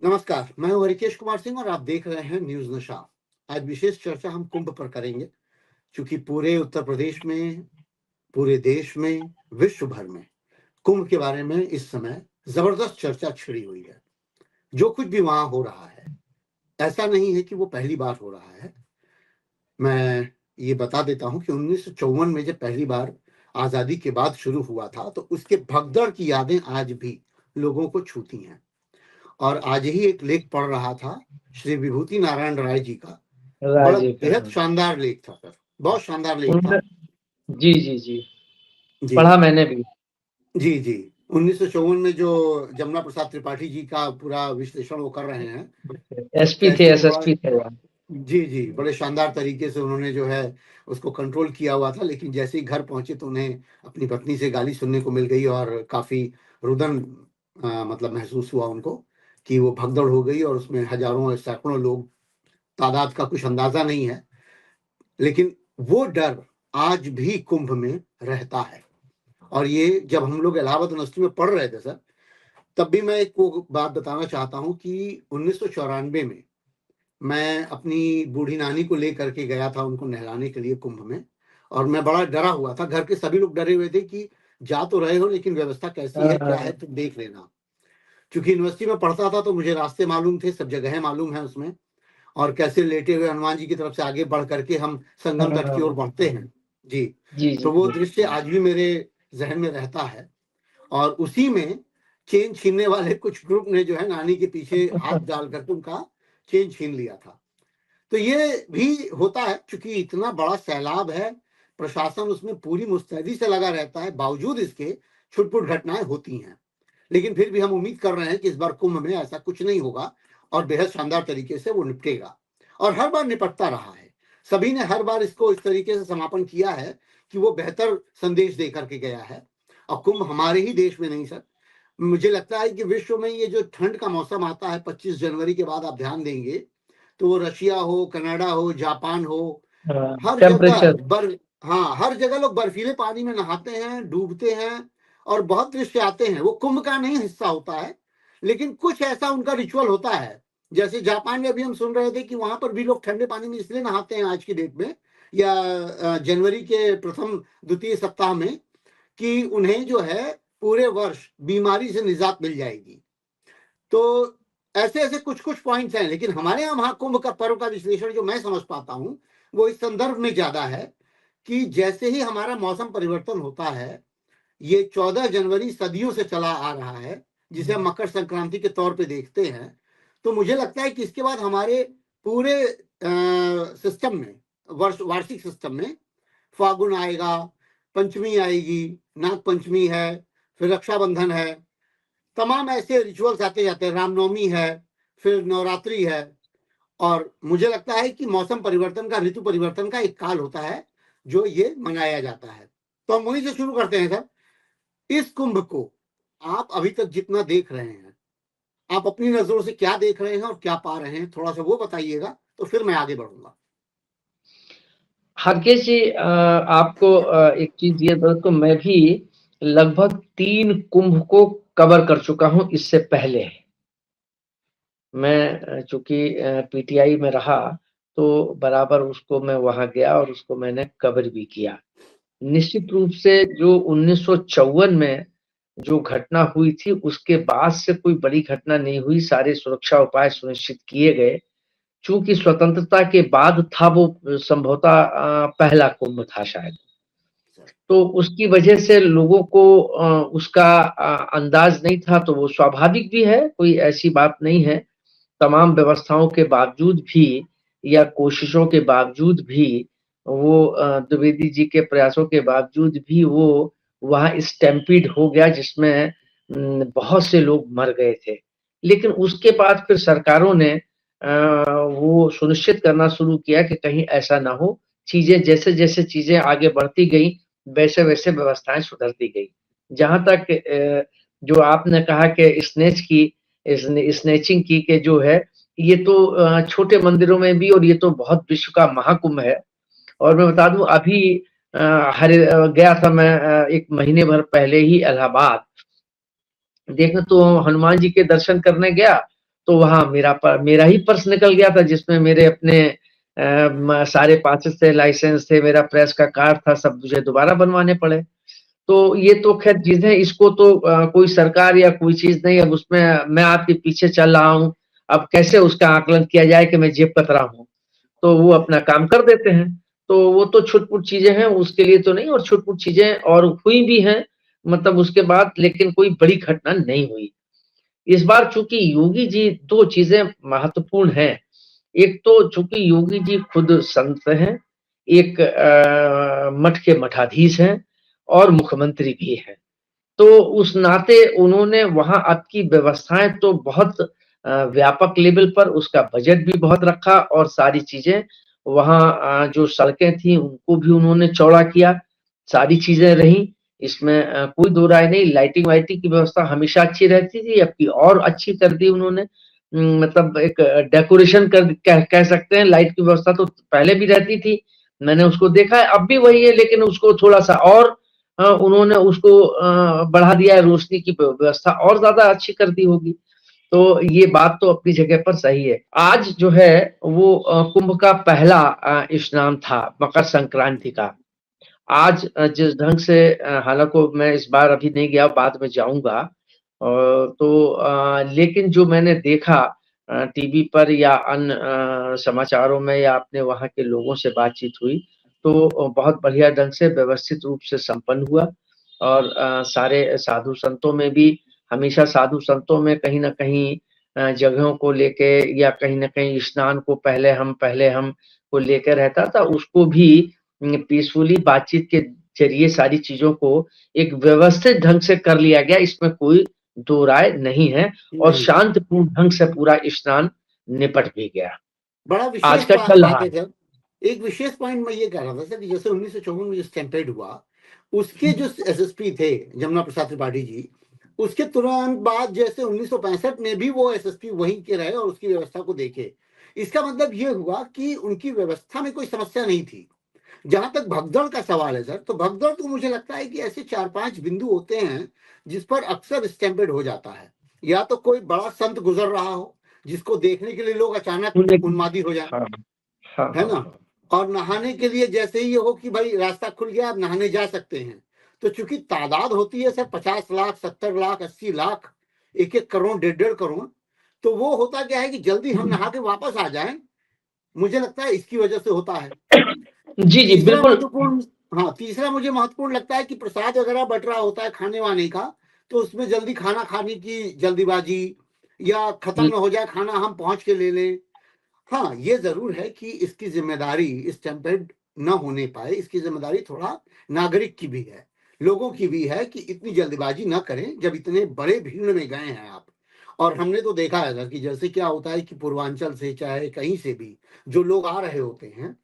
नमस्कार, मैं हूं हरिकेश कुमार सिंह और आप देख रहे हैं न्यूज नशा। आज विशेष चर्चा हम कुंभ पर करेंगे, क्योंकि पूरे उत्तर प्रदेश में, पूरे देश में, विश्व भर में कुंभ के बारे में इस समय जबरदस्त चर्चा छिड़ी हुई है। जो कुछ भी वहां हो रहा है, ऐसा नहीं है कि वो पहली बार हो रहा है। मैं ये बता देता हूं कि 1954 में जब पहली बार आजादी के बाद शुरू हुआ था, तो उसके भगदड़ की यादें आज भी लोगों को छूती हैं। और आज ही एक लेख पढ़ रहा था श्री विभूति नारायण राय जी का, बड़ा राजीव बेहद का। शानदार लेख था सर, बहुत शानदार लेख उनका था। जी जी जी जी पढ़ा मैंने भी। जी जी 1954 में जो जमुना प्रसाद त्रिपाठी जी का पूरा विश्लेषण वो कर रहे हैं, एसपी थे, कैसे वो बड़ा एसएसपी थे वो। जी जी बड़े शानदार तरीके से उन्होंने जो है उसको कंट्रोल किया हुआ था। लेकिन जैसे ही घर पहुंचे तो उन्हें अपनी पत्नी से गाली सुनने को मिल गई और काफी रुदन मतलब महसूस हुआ उनको कि वो भगदड़ हो गई और उसमें हजारों और सैकड़ों लोग, तादाद का कुछ अंदाजा नहीं है। लेकिन वो डर आज भी कुंभ में रहता है। और ये जब हम लोग इलाहाबाद यूनिवर्सिटी में पढ़ रहे थे सर, तब भी मैं एक वो बात बताना चाहता हूँ कि 1994 में मैं अपनी बूढ़ी नानी को लेकर के गया था उनको नहलाने के लिए कुंभ में। और मैं बड़ा डरा हुआ था, घर के सभी लोग डरे हुए थे कि जा तो रहे हो लेकिन व्यवस्था कैसी है, क्या है, तुम देख लेना। क्योंकि यूनिवर्सिटी में पढ़ता था तो मुझे रास्ते मालूम थे, सब जगह मालूम है उसमें, और कैसे लेटे हुए हनुमान जी की तरफ से आगे बढ़ करके हम संगम तट की ओर बढ़ते हैं। जी, जी तो जी वो जी दृश्य आज भी मेरे जहन में रहता है। और उसी में चेन छीनने वाले कुछ ग्रुप ने जो है नानी के पीछे हाथ डाल करके उनका चेन छीन लिया था। तो ये भी होता है, क्योंकि इतना बड़ा सैलाब है, प्रशासन उसमें पूरी मुस्तैदी से लगा रहता है, बावजूद इसके छुटपुट घटनाएं होती हैं। लेकिन फिर भी हम उम्मीद कर रहे हैं कि इस बार कुंभ में ऐसा कुछ नहीं होगा और बेहद शानदार तरीके से वो निपटेगा। और हर बार निपटता रहा है, सभी ने हर बार इसको इस तरीके से समापन किया है कि वो बेहतर संदेश दे करके गया है। और कुंभ हमारे ही देश में नहीं सर, मुझे लगता है कि विश्व में ये जो ठंड का मौसम आता है 25 जनवरी के बाद, आप ध्यान देंगे तो वो रशिया हो, कनाडा हो, जापान हो, हर जगह टेम्परेचर। हाँ, हर जगह लोग बर्फीले पानी में नहाते हैं, डूबते हैं और बहुत दृश्य आते हैं। वो कुंभ का नहीं हिस्सा होता है, लेकिन कुछ ऐसा उनका रिचुअल होता है। जैसे जापान में अभी हम सुन रहे थे कि वहां पर भी लोग ठंडे पानी में इसलिए नहाते हैं आज की डेट में, या जनवरी के प्रथम द्वितीय सप्ताह में, कि उन्हें जो है पूरे वर्ष बीमारी से निजात मिल जाएगी। तो ऐसे ऐसे कुछ कुछ पॉइंट्स हैं। लेकिन हमारे यहाँ महाकुंभ का पर्व का विश्लेषण जो मैं समझ पाता हूँ वो इस संदर्भ में ज्यादा है कि जैसे ही हमारा मौसम परिवर्तन होता है, ये 14 जनवरी सदियों से चला आ रहा है, जिसे हम मकर संक्रांति के तौर पे देखते हैं। तो मुझे लगता है कि इसके बाद हमारे पूरे सिस्टम में, वार्षिक सिस्टम में फागुन आएगा, पंचमी आएगी, नाग पंचमी है, फिर रक्षाबंधन है, तमाम ऐसे रिचुअल्स आते जाते हैं, रामनवमी है, फिर नवरात्रि है। और मुझे लगता है कि मौसम परिवर्तन का, ऋतु परिवर्तन का एक काल होता है जो ये मनाया जाता है। तो हम वहीं से शुरू करते हैं सर। इस कुंभ को आप अभी तक जितना देख रहे हैं, आप अपनी नजरों से क्या देख रहे हैं और क्या पा रहे हैं, थोड़ा सा वो बताइएगा, तो फिर मैं आगे बढ़ूंगा। हरकेश जी, आपको एक चीज ये बता, तो मैं भी लगभग 3 कुंभ को कवर कर चुका हूँ इससे पहले। मैं चूंकि पीटीआई में रहा तो बराबर उसको मैं वहां गया और उसको मैंने कवर भी किया। निश्चित रूप से जो 1954 में जो घटना हुई थी उसके बाद से कोई बड़ी घटना नहीं हुई, सारे सुरक्षा उपाय सुनिश्चित किए गए। चूंकि स्वतंत्रता के बाद था वो, संभवतः पहला कुंभ था शायद, तो उसकी वजह से लोगों को उसका अंदाज नहीं था, तो वो स्वाभाविक भी है, कोई ऐसी बात नहीं है। तमाम व्यवस्थाओं के बावजूद भी या कोशिशों के बावजूद भी वो द्विवेदी जी के प्रयासों के बावजूद भी वो वहां स्टैम्पीड हो गया, जिसमें बहुत से लोग मर गए थे। लेकिन उसके बाद फिर सरकारों ने वो सुनिश्चित करना शुरू किया कि कहीं ऐसा ना हो। चीजें जैसे जैसे चीजें आगे बढ़ती गई वैसे वैसे व्यवस्थाएं सुधरती गई। जहां तक जो आपने कहा कि स्नेचिंग की के जो है, ये तो छोटे मंदिरों में भी, और ये तो बहुत विश्व का महाकुंभ है। और मैं बता दूं, अभी गया था मैं 1 महीने भर पहले ही इलाहाबाद देखने, तो हनुमान जी के दर्शन करने गया, तो वहाँ मेरा ही पर्स निकल गया था, जिसमें मेरे अपने सारे पासेस थे, लाइसेंस थे, मेरा प्रेस का कार्ड था, सब मुझे दोबारा बनवाने पड़े। तो ये तो खैर चीजें, इसको तो कोई सरकार या कोई चीज नहीं, अब उसमें मैं आपके पीछे चल रहा हूँ, अब कैसे उसका आकलन किया जाए कि मैं जेब कतरा हूँ, तो वो अपना काम कर देते हैं। तो वो तो छुटपुट चीजें हैं, उसके लिए तो नहीं, और छुटपुट चीजें और हुई भी हैं, मतलब उसके बाद, लेकिन कोई बड़ी घटना नहीं हुई। इस बार चूंकि योगी जी, दो चीजें महत्वपूर्ण हैं। एक तो चूंकि योगी जी खुद संत हैं, एक मठ के मठाधीश हैं और मुख्यमंत्री भी हैं। तो उस नाते उन्होंने वहां आपकी व्यवस्थाएं तो बहुत व्यापक लेवल पर, उसका बजट भी बहुत रखा, और सारी चीजें वहां जो सड़कें थी उनको भी उन्होंने चौड़ा किया, सारी चीजें रही, इसमें कोई दो राय नहीं। लाइटिंग वाइटिंग की व्यवस्था हमेशा अच्छी रहती थी, अब की और अच्छी कर दी उन्होंने। मतलब एक डेकोरेशन कह सकते हैं। लाइट की व्यवस्था तो पहले भी रहती थी, मैंने उसको देखा है, अब भी वही है, लेकिन उसको थोड़ा सा और उन्होंने उसको बढ़ा दिया है, रोशनी की व्यवस्था और ज्यादा अच्छी कर दी होगी। तो ये बात तो अपनी जगह पर सही है। आज जो है वो कुंभ का पहला स्नान था, मकर संक्रांति का। आज जिस ढंग से, हालांकि मैं इस बार अभी नहीं गया, बाद में जाऊंगा, तो लेकिन जो मैंने देखा टीवी पर या अन्य समाचारों में, या अपने वहां के लोगों से बातचीत हुई, तो बहुत बढ़िया ढंग से व्यवस्थित रूप से संपन्न हुआ। और सारे साधु संतों में भी, हमेशा साधु संतों में कहीं ना कहीं जगहों को लेके, या कहीं ना कहीं स्नान को पहले हम को लेकर रहता था, उसको भी पीसफुली बातचीत के जरिए सारी चीजों को एक व्यवस्थित ढंग से कर लिया गया, इसमें कोई दो राय नहीं है। और नहीं, शांतिपूर्ण ढंग से पूरा स्नान निपट भी गया। बड़ा आज विशेष का चल रहा बात है है। सर। एक विशेष पॉइंट मैं ये कह रहा था सर कि जैसे 1954 में जो स्टैम्पेड हुआ, उसके जो एसएसपी थे जमुना प्रसाद त्रिपाठी जी, उसके तुरंत बाद जैसे 1965 में भी वो एसएसपी वहीं के रहे और उसकी व्यवस्था को देखे। इसका मतलब ये हुआ कि उनकी व्यवस्था में कोई समस्या नहीं थी। जहां तक भगदड़ का सवाल है सर, तो भगदड़ तो मुझे लगता है कि ऐसे 4-5 बिंदु होते हैं जिस पर अक्सर स्टैम्पेड हो जाता है। या तो कोई बड़ा संत गुजर रहा हो जिसको देखने के लिए लोग अचानक उन्मादी हो जाए, हाँ हाँ है हाँ ना, हाँ। और नहाने के लिए जैसे ही ये हो कि भाई रास्ता खुल गया, आप नहाने जा सकते हैं, तो चूंकि तादाद होती है सर 50 लाख, 70 लाख, 80 लाख, 1-1 करोड़, 1.5 करोड़, तो वो होता क्या है कि जल्दी हम नहा के वापस आ जाएं, मुझे लगता है इसकी वजह से होता है। जी जी तीसरा बिल्कुल। महत्वपूर्ण, हाँ, तीसरा मुझे महत्वपूर्ण लगता है कि प्रसाद वगैरह बट रहा होता है खाने वाने का, तो उसमें जल्दी खाना खाने की जल्दीबाजी, या खत्म हम्म, ना हो जाए खाना, हम पहुंच के ले लें। हाँ, ये जरूर है कि इसकी जिम्मेदारी, इस टेम्पेड न होने पाए, इसकी जिम्मेदारी थोड़ा नागरिक की भी है, लोगों की भी है कि इतनी जल्दबाजी ना करें जब इतने बड़े भीड़ में गए हैं आप। और हमने तो देखा है कि जैसे क्या होता है कि पूर्वांचल से चाहे कहीं से भी जो लोग आ रहे होते हैं,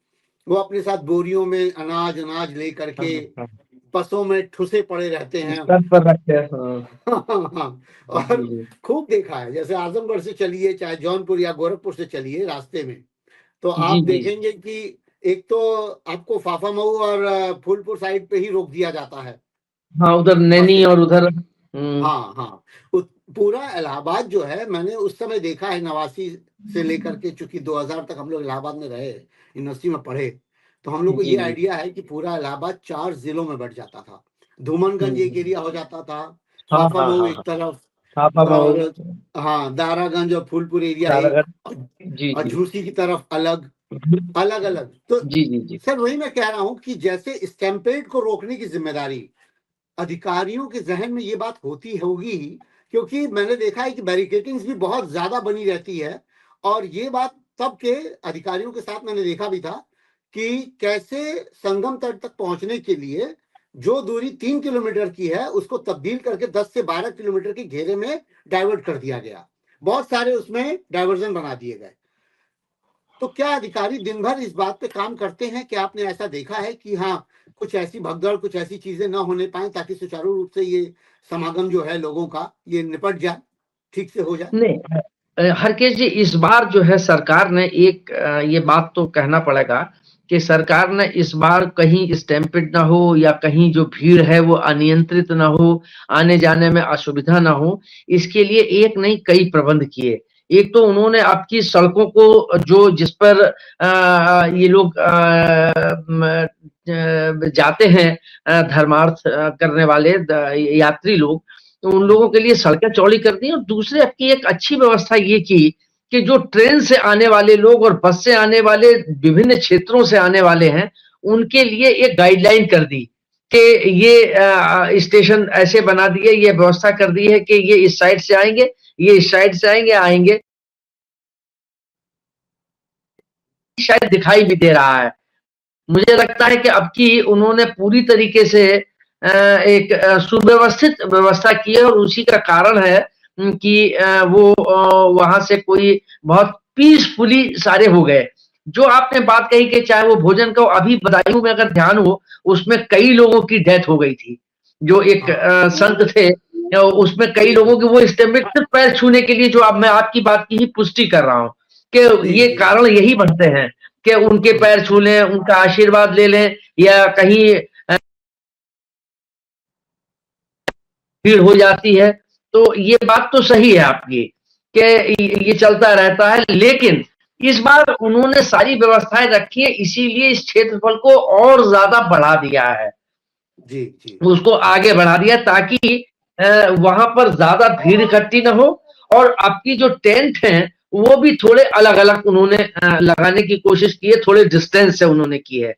वो अपने साथ बोरियों में अनाज अनाज ले हाँ करके हाँ। बसों में ठुसे पड़े रहते हैं। स्तर पर रखते हैं, हाँ। हाँ, और जी जी। खूब देखा है, जैसे आजमगढ़ से चलिए चाहे जौनपुर या गोरखपुर से चलिए, रास्ते में तो जी आप जी। देखेंगे कि एक तो आपको फाफामऊ और फूलपुर साइड पे ही रोक दिया जाता है हाँ, उधर नैनी बसें। और उधर हाँ हाँ, पूरा इलाहाबाद जो है, मैंने उस समय देखा है 89 से लेकर के, चूंकि 2000 तक हम लोग इलाहाबाद में रहे, यूनिवर्सिटी में पढ़े, तो हम लोग को जी ये जी। आइडिया है कि पूरा इलाहाबाद 4 जिलों में बट जाता था। धूमनगंज एक हम्म। एरिया हो जाता था, हाँ हाँ फाफामऊ हाँ एक हाँ। तरफ, हापा और मऊ। हाँ, दारागंज और फूलपुर एरिया एक, तारागढ़। जी और जी। झूसी की तरफ अलग, अलग अलग। तो जी जी जी। सर वही मैं कह रहा हूं कि जैसे स्टैम्पेड को रोकने की जिम्मेदारी अधिकारियों के जहन में ये बात होती होगी ही, क्योंकि मैंने देखा है कि बैरिकेटिंग्स भी बहुत ज्यादा बनी रहती है। और ये बात तब के अधिकारियों के साथ मैंने देखा भी था कि कैसे संगम तट तक पहुंचने के लिए जो दूरी 3 किलोमीटर की है उसको तब्दील करके 10 से 12 किलोमीटर के घेरे में डाइवर्ट कर दिया गया, बहुत सारे उसमें डाइवर्जन बना दिए गए। तो क्या अधिकारी दिन भर इस बात पे काम करते हैं कि आपने ऐसा देखा है कि हाँ, कुछ ऐसी भगदड़, कुछ ऐसी चीजें ना होने पाए ताकि सुचारू रूप से ये समागम जो है लोगों का ये निपट जाए, ठीक से हो जाए? नहीं, हरकेश जी, इस बार जो है सरकार ने एक ये बात तो कहना पड़ेगा कि सरकार ने इस बार कहीं स्टैम्पेड ना हो, या कहीं जो भीड़ है वो अनियंत्रित ना हो, आने जाने में असुविधा ना हो, इसके लिए एक नहीं कई प्रबंध किए। एक तो उन्होंने आपकी सड़कों को जो जिस पर ये लोग जाते हैं धर्मार्थ करने वाले यात्री लोग, तो उन लोगों के लिए सड़कें चौड़ी कर दी। और दूसरे आपकी एक अच्छी व्यवस्था ये की कि जो ट्रेन से आने वाले लोग और बस से आने वाले विभिन्न क्षेत्रों से आने वाले हैं, उनके लिए एक गाइडलाइन कर दी कि ये स्टेशन ऐसे बना दिए, ये व्यवस्था कर दी है कि ये इस साइड से आएंगे, ये इस साइड से आएंगे। शायद दिखाई भी दे रहा है। मुझे लगता है कि अब की उन्होंने पूरी तरीके से एक सुव्यवस्थित व्यवस्था की है, और उसी का कारण है कि वो वहां से कोई बहुत पीसफुली सारे हो गए। जो आपने बात कही कि चाहे वो भोजन का, अभी बदायूं में अगर ध्यान हो, उसमें कई लोगों की डेथ हो गई थी। जो एक संत थे, उसमें कई लोगों के वो इस्तेमिक सिर्फ पैर छूने के लिए, जो अब मैं आपकी बात की ही पुष्टि कर रहा हूँ कि ये कारण यही बनते हैं कि उनके पैर छू लें, उनका आशीर्वाद ले लें, या कहीं भीड़ हो जाती है। तो ये बात तो सही है आपकी कि ये चलता रहता है, लेकिन इस बार उन्होंने सारी व्यवस्थाएं रखी है, इसीलिए इस क्षेत्रफल को और ज्यादा बढ़ा दिया है। जी जी, उसको आगे बढ़ा दिया ताकि वहां पर ज्यादा भीड़ इकट्ठी ना हो, और आपकी जो टेंट हैं वो भी थोड़े अलग अलग उन्होंने लगाने की कोशिश की है, थोड़े डिस्टेंस से उन्होंने की है।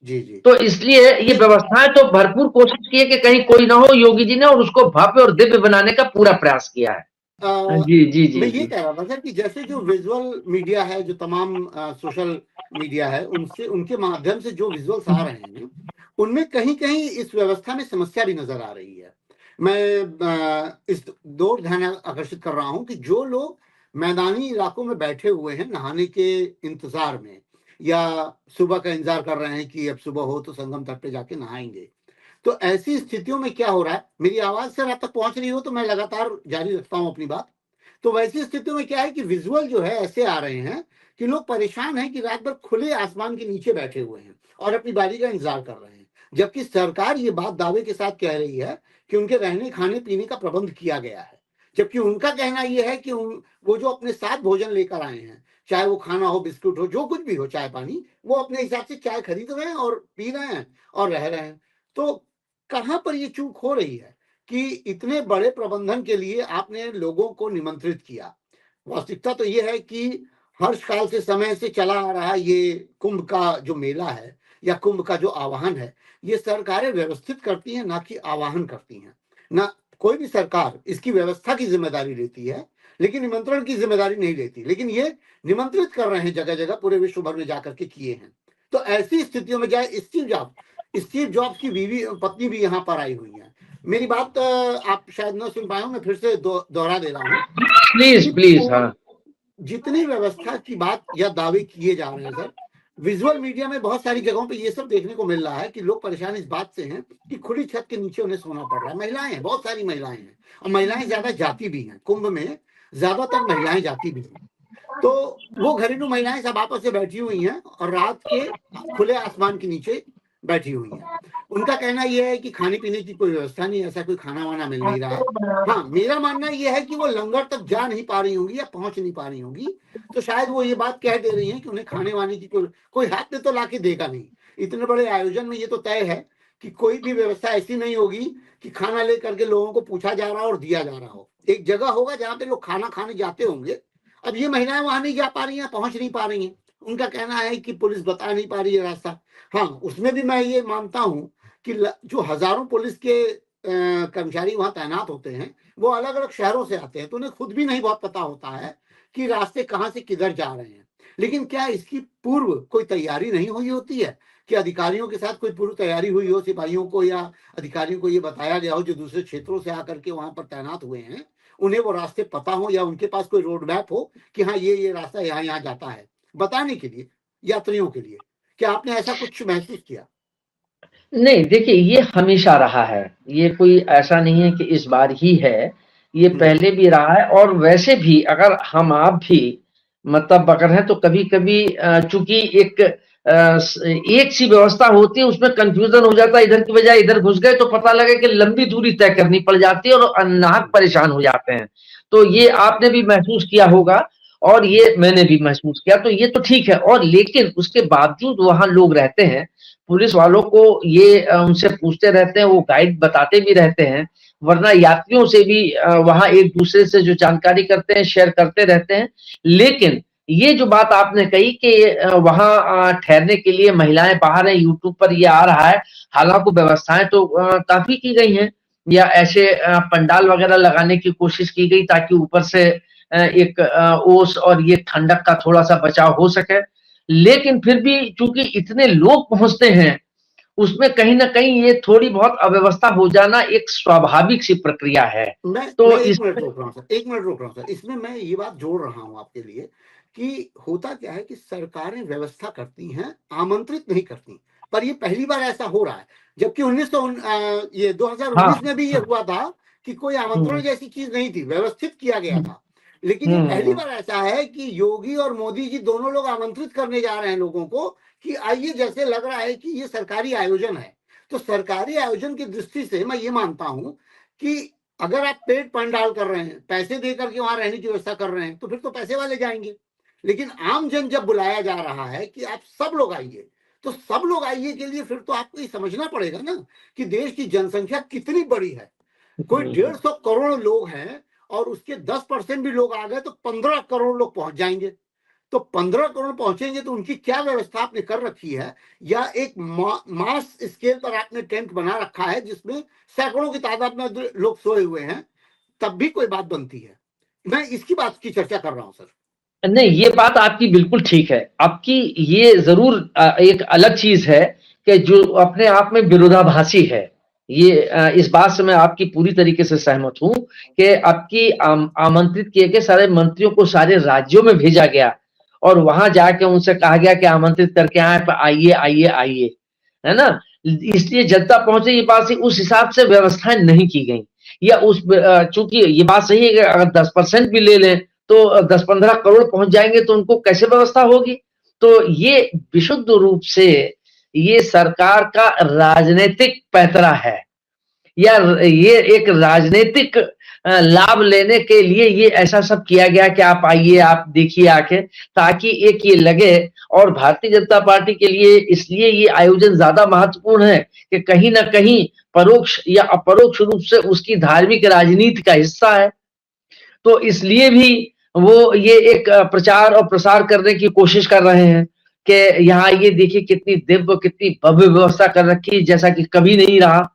जी जी। तो इसलिए ये व्यवस्थाएं तो भरपूर कोशिश की है कि कहीं कोई ना हो, योगी जी ने, और उसको भव्य और दिव्य बनाने का पूरा प्रयास किया है। जी जी जी मैं ये जी। कह रहा था सर कि जैसे जो विजुअल मीडिया है, जो तमाम सोशल मीडिया है, उनसे उनके माध्यम से जो विजुअल्स आ रहे हैं, उनमें कहीं कहीं इस व्यवस्था में समस्या भी नजर आ रही है। मैं इस दौर ध्यान आकर्षित कर रहा हूं कि जो लोग मैदानी इलाकों में बैठे हुए हैं नहाने के इंतजार में, या सुबह का इंतजार कर रहे हैं कि अब सुबह हो तो संगम तट पे जाके नहाएंगे, तो ऐसी स्थितियों में क्या हो रहा है, मेरी आवाज सर आप तक पहुंच रही हो तो मैं लगातार जारी रखता हूं अपनी बात। तो वैसी स्थितियों में क्या है कि विजुअल जो है ऐसे आ रहे हैं कि लोग परेशान हैं कि रात भर खुले आसमान के नीचे बैठे हुए हैं और अपनी बारी का इंतजार कर रहे हैं, जबकि सरकार ये बात दावे के साथ कह रही है कि उनके रहने खाने पीने का प्रबंध किया गया है। जबकि उनका कहना यह है कि वो जो अपने साथ भोजन लेकर आए हैं, चाहे वो खाना हो, बिस्कुट हो, जो कुछ भी हो, चाय पानी, वो अपने हिसाब से चाय खरीद रहे हैं और पी रहे हैं और रह रहे हैं। तो कहां पर ये चूक हो रही है कि इतने बड़े प्रबंधन के लिए आपने लोगों को निमंत्रित किया? वास्तविकता तो ये है कि हर्ष काल से समय से चला आ रहा ये कुंभ का जो मेला है या कुंभ का जो आवाहन है, ये सरकारें व्यवस्थित करती हैं, ना कि आवाहन करती हैं। ना कोई भी सरकार इसकी व्यवस्था की जिम्मेदारी लेती है, लेकिन निमंत्रण की जिम्मेदारी नहीं लेती। लेकिन ये निमंत्रित कर रहे हैं, जगह जगह पूरे विश्व भर में जाकर के किए हैं। तो ऐसी स्थितियों में जाए स्टीव जॉब्स की बीवी पत्नी भी यहाँ पर आई हुई है। मेरी बात आप शायद न सुन पाए हो, मैं फिर से दोहरा दे रहा हूँ। Please please. हाँ, जितनी व्यवस्था की बात या दावे किए जा रहे हैं सर, विजुअल मीडिया में बहुत सारी जगहों पे ये सब देखने को मिल रहा है कि लोग परेशान इस बात से हैं कि खुली छत के नीचे उन्हें सोना पड़ रहा है। महिलाएं हैं, बहुत सारी महिलाएं हैं, और महिलाएं ज्यादा जाती भी हैं। कुंभ में ज्यादातर महिलाएं जाती भी हैं। तो वो घरेलू महिलाएं सब आपस में बैठी हुई हैं और रात के खुले आसमान के नीचे बैठी हुई हैं। उनका कहना यह है कि खाने पीने की कोई व्यवस्था नहीं, ऐसा कोई खाना वाना मिल नहीं रहा है। हाँ, मेरा मानना यह है कि वो लंगर तक जा नहीं पा रही होंगी या पहुंच नहीं पा रही होंगी, तो शायद वो ये बात कह दे रही हैं कि उन्हें खाने वाने की कोई हाथ में तो ला के देगा नहीं। इतने बड़े आयोजन में ये तो तय है कि कोई भी व्यवस्था ऐसी नहीं होगी कि खाना लेकर के लोगों को पूछा जा रहा हो और दिया जा रहा हो। एक जगह होगा जहाँ पे लोग खाना खाने जाते होंगे। अब ये महिलाएं वहां नहीं जा पा रही हैं, पहुंच नहीं पा रही हैं। उनका कहना है कि पुलिस बता नहीं पा रही है रास्ता। हाँ, उसमें भी मैं ये मानता हूं कि जो हजारों पुलिस के कर्मचारी वहां तैनात होते हैं, वो अलग अलग शहरों से आते हैं, तो उन्हें खुद भी नहीं बहुत पता होता है कि रास्ते कहाँ से किधर जा रहे हैं। लेकिन क्या इसकी पूर्व कोई तैयारी नहीं हुई होती है कि अधिकारियों के साथ कोई पूर्व तैयारी हुई हो, सिपाहियों को या अधिकारियों को ये बताया गया हो जो दूसरे क्षेत्रों से आकर के वहां पर तैनात हुए हैं, उन्हें वो रास्ते पता हो, या उनके पास कोई रोड मैप हो कि हाँ ये रास्ता यहाँ यहाँ जाता है, बताने के लिए यात्रियों के लिए। क्या आपने ऐसा कुछ महसूस किया? नहीं देखिए, ये हमेशा रहा है, ये कोई ऐसा नहीं है कि इस बार ही है, ये पहले भी रहा है। और वैसे भी अगर हम आप भी मतलब अगर हैं तो कभी कभी चूंकि एक एक सी व्यवस्था होती है, उसमें कंफ्यूजन हो जाता है, इधर की बजाय इधर घुस गए तो पता लगे कि लंबी दूरी तय करनी पड़ जाती है और नाहक परेशान हो जाते हैं। तो ये आपने भी महसूस किया होगा और ये मैंने भी महसूस किया, तो ये तो ठीक है। और लेकिन उसके बावजूद वहां लोग रहते हैं, पुलिस वालों को ये उनसे पूछते रहते हैं, वो गाइड बताते भी रहते हैं, वरना यात्रियों से भी वहां एक दूसरे से जो जानकारी करते हैं शेयर करते रहते हैं। लेकिन ये जो बात आपने कही कि वहां ठहरने के लिए महिलाएं बाहर हैं, यूट्यूब पर ये आ रहा है, हालांकि व्यवस्थाएं तो काफी की गई हैं, या ऐसे पंडाल वगैरह लगाने की कोशिश की गई ताकि ऊपर से एक ओस और ये ठंडक का थोड़ा सा बचाव हो सके। लेकिन फिर भी चूंकि इतने लोग पहुंचते हैं, उसमें कहीं ना कहीं ये थोड़ी बहुत अव्यवस्था हो जाना एक स्वाभाविक सी प्रक्रिया है। मैं एक मिनट रोक रहा हूँ सर, एक मिनट रोक रहा हूँ सर। इसमें मैं ये बात जोड़ रहा हूँ आपके लिए कि होता क्या है कि सरकारें व्यवस्था करती हैं, आमंत्रित नहीं करती। पर ये पहली बार ऐसा हो रहा है, जबकि 2019 में भी ये हुआ था कि कोई आमंत्रण जैसी चीज नहीं थी, व्यवस्थित किया गया था। लेकिन ये पहली बार ऐसा है कि योगी और मोदी जी दोनों लोग आमंत्रित करने जा रहे हैं लोगों को कि आइए, जैसे लग रहा है कि ये सरकारी आयोजन है। तो सरकारी आयोजन की दृष्टि से मैं ये मानता हूं कि अगर आप पेड पंडाल कर रहे हैं, पैसे देकर के वहां रहने की व्यवस्था कर रहे हैं, तो फिर तो पैसे वाले जाएंगे। लेकिन आम जन जब बुलाया जा रहा है कि आप सब लोग आइए, तो सब लोग आइए के लिए फिर तो आपको ये समझना पड़ेगा ना कि देश की जनसंख्या कितनी बड़ी है। कोई 150 करोड़ लोग हैं और उसके 10% भी लोग आ गए तो 15 करोड़ लोग पहुंच जाएंगे। तो 15 करोड़ पहुंचेंगे तो उनकी क्या व्यवस्था आपने कर रखी है, या एक मास स्केल पर आपने टेंट बना रखा है जिसमें सैकड़ों की तादाद में लोग सोए हुए हैं, तब भी कोई बात बनती है। मैं इसकी बात की चर्चा कर रहा हूं सर। नहीं, ये बात आपकी बिल्कुल ठीक है। आपकी ये जरूर एक अलग चीज है कि जो अपने आप में विरोधाभासी है। ये इस बात से मैं आपकी पूरी तरीके से सहमत हूं कि आपकी आमंत्रित किए गए सारे मंत्रियों को सारे राज्यों में भेजा गया और वहां जाके उनसे कहा गया कि आमंत्रित करके आए, आइए आइए आइए, है ना। इसलिए जनता पहुंचे, ये बात से उस हिसाब से व्यवस्थाएं नहीं की गई। या उस चूंकि ये बात सही है कि अगर 10% भी ले लें तो 10-15 करोड़ पहुंच जाएंगे तो उनको कैसे व्यवस्था होगी। तो ये विशुद्ध रूप से ये सरकार का राजनीतिक पैंतरा है, या ये एक राजनीतिक लाभ लेने के लिए ये ऐसा सब किया गया कि आप आइए, आप देखिए आके, ताकि एक ये लगे। और भारतीय जनता पार्टी के लिए इसलिए ये आयोजन ज्यादा महत्वपूर्ण है कि कहीं ना कहीं परोक्ष या अपरोक्ष रूप से उसकी धार्मिक राजनीति का हिस्सा है। तो इसलिए भी वो ये एक प्रचार और प्रसार करने की कोशिश कर रहे हैं कि यहाँ ये देखिए कितनी दिव्य, कितनी भव्य व्यवस्था कर रखी है, जैसा कि कभी नहीं रहा।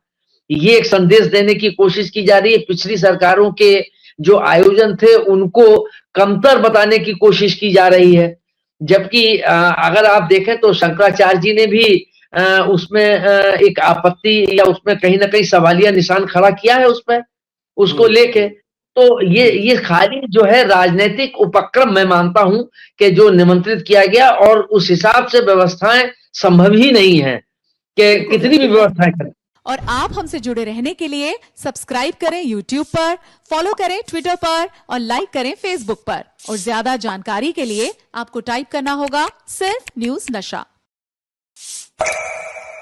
ये एक संदेश देने की कोशिश की जा रही है। पिछली सरकारों के जो आयोजन थे उनको कमतर बताने की कोशिश की जा रही है। जबकि अगर आप देखें तो शंकराचार्य जी ने भी उसमें एक आपत्ति या उसमें कहीं ना कहीं सवालिया निशान खड़ा किया है उस पर, उसको लेके। तो ये खाली जो है राजनीतिक उपक्रम मैं मानता हूं कि जो निमंत्रित किया गया, और उस हिसाब से व्यवस्थाएं संभव ही नहीं है कि कितनी भी व्यवस्थाएं करें। और आप हमसे जुड़े रहने के लिए सब्सक्राइब करें YouTube पर, फॉलो करें Twitter पर और लाइक करें Facebook पर। और ज्यादा जानकारी के लिए आपको टाइप करना होगा सिर्फ न्यूज नशा।